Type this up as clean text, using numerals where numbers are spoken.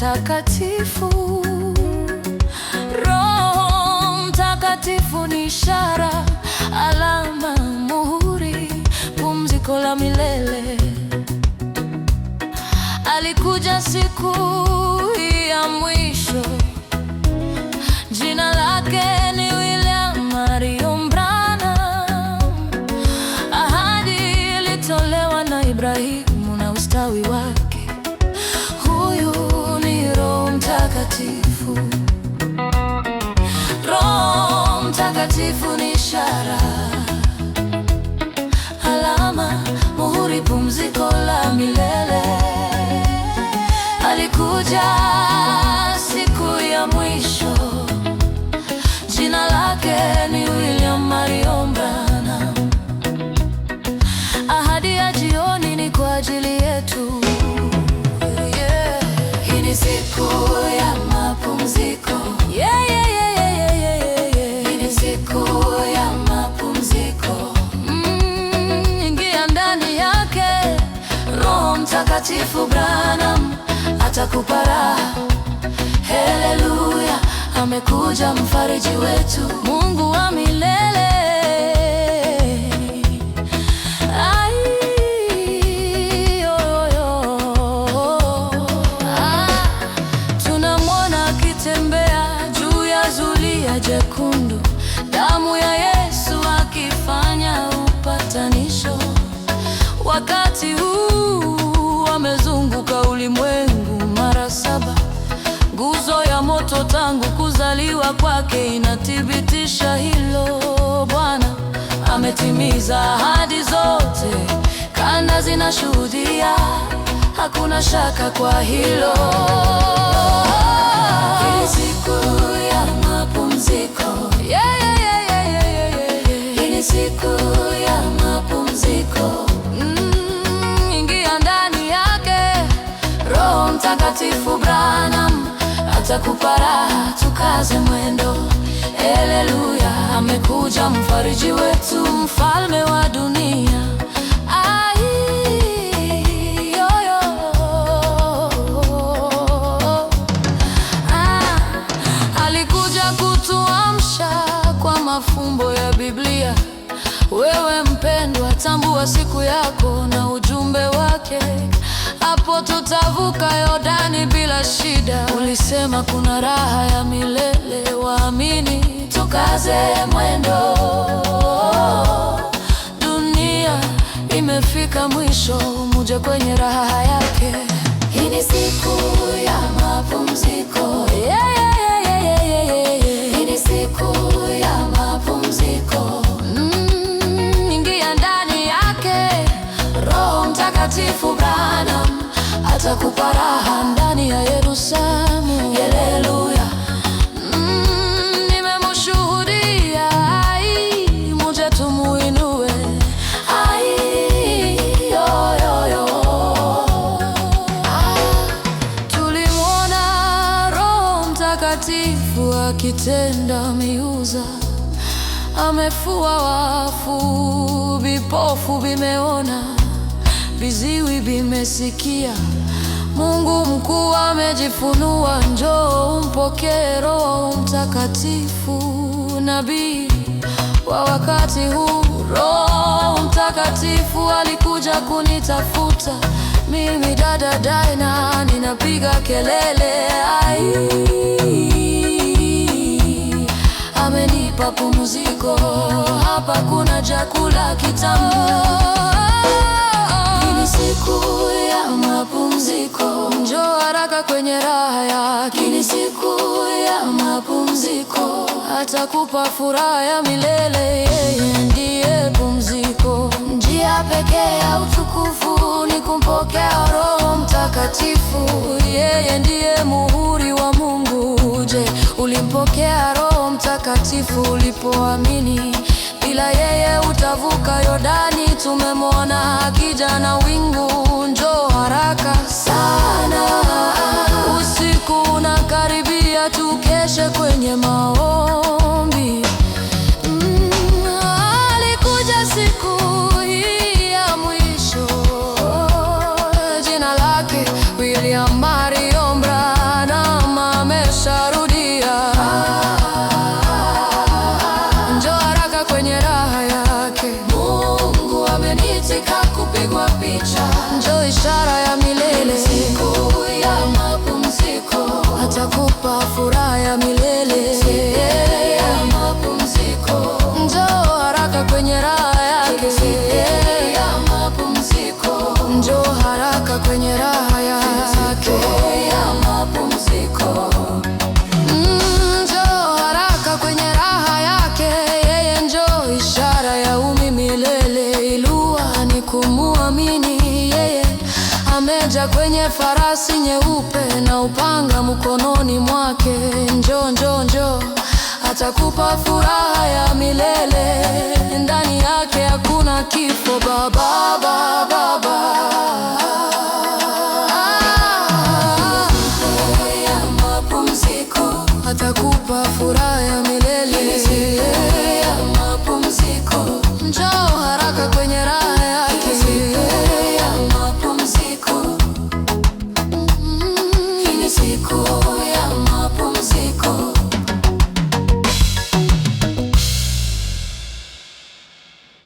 Mtakatifu. Roho Mtakatifu ni ishara, alama, muhuri, pumziko la milele. Alikuja siku ya mwisho. Jina lake ni William Marion Branham. Ahadi ilitolewa na Ibrahimu na ustawi wake. Huyu ni Roho Mtakatifu. Roho Mtakatifu ni ishara, alama, muhuri, pumziko la milele. Alikuja siku ya mwisho. Jina lake ni William Marion Branham. Ahadi ya jioni ni kwa ajili yetu. Hii ni siku ya mapumziko. Hii ni siku ya mapumziko. Ingia ndani yake. Roho Mtakatifu Branham atakupa raha. Haleluya, amekuja mfariji wetu, Mungu wa milele. Tunamwona akitembea juu ya zulia jekundu, damu ya Yesu akifanya upatanisho. Wakati huu amezunguka ulimwengu mara 7. Nguzo ya moto tangu kuzaliwa kwake inathibitisha hilo. Bwana ametimiza ahadi zote, kanda zinashuhudia, hakuna shaka kwa hilo. Hii ni siku ya mapumziko. Hii ni siku ya mapumziko. Ingia ndani yake. Roho Mtakatifu Branham atakupa raha, tukaze mwendo. Haleluya, amekuja mfariji wetu, mfalme wa dunia. Alikuja kutuamsha kwa mafumbo ya Biblia. Wewe mpendwa, tambua siku yako na ujumbe wake. Hapo tutavuka Yordani bila shida. Ulisema kuna raha ya milele, waamini, tukaze mwendo. Dunia imefika mwisho, muje kwenye raha yake. Hii ni siku ya mapumziko. Hii ni siku ya mapumziko. Ingia ndani yake. Roho Mtakatifu Branham atakupa raha ndani ya Yerusalemu. Haleluya, nimemshuhudia. Muje tumuinue. Tulimwona Roho Mtakatifu akitenda miujiza. Amefufua wafu, vipofu vimeona, viziwi vimesikia. Mungu mkuu amejifunua, njoo umpokee Roho Mtakatifu. Nabii wa wakati huu, Roho Mtakatifu alikuja kunitafuta mimi, dada Daina, ninapiga kelele. Amenipa pumziko, hapa kuna chakula kitamu. Hii ni siku ya mapumziko. Njoo haraka kwenye raha yake. Hii ni siku ya mapumziko. Atakupa furaha ya milele, yeye ndiye pumziko. Njia pekee ya utukufu ni kumpokea Roho Mtakatifu. Yeye ndiye muhuri wa Mungu. Je, ulimpokea Roho Mtakatifu ulipoamini? Bila yeye utavuka Yordani. Tumemwona akija na wingu, njoo haraka sana. Usiku unakaribia, tukeshe kwenye maombi. Alikuja siku hii ya mwisho. Jina lake William Marion Branham. meja kwenye farasi nyeupe na upanga mkononi mwake. Njoo, njoo, njoo, atakupa furaha ya milele. Ndani yake hakuna kifo. Baba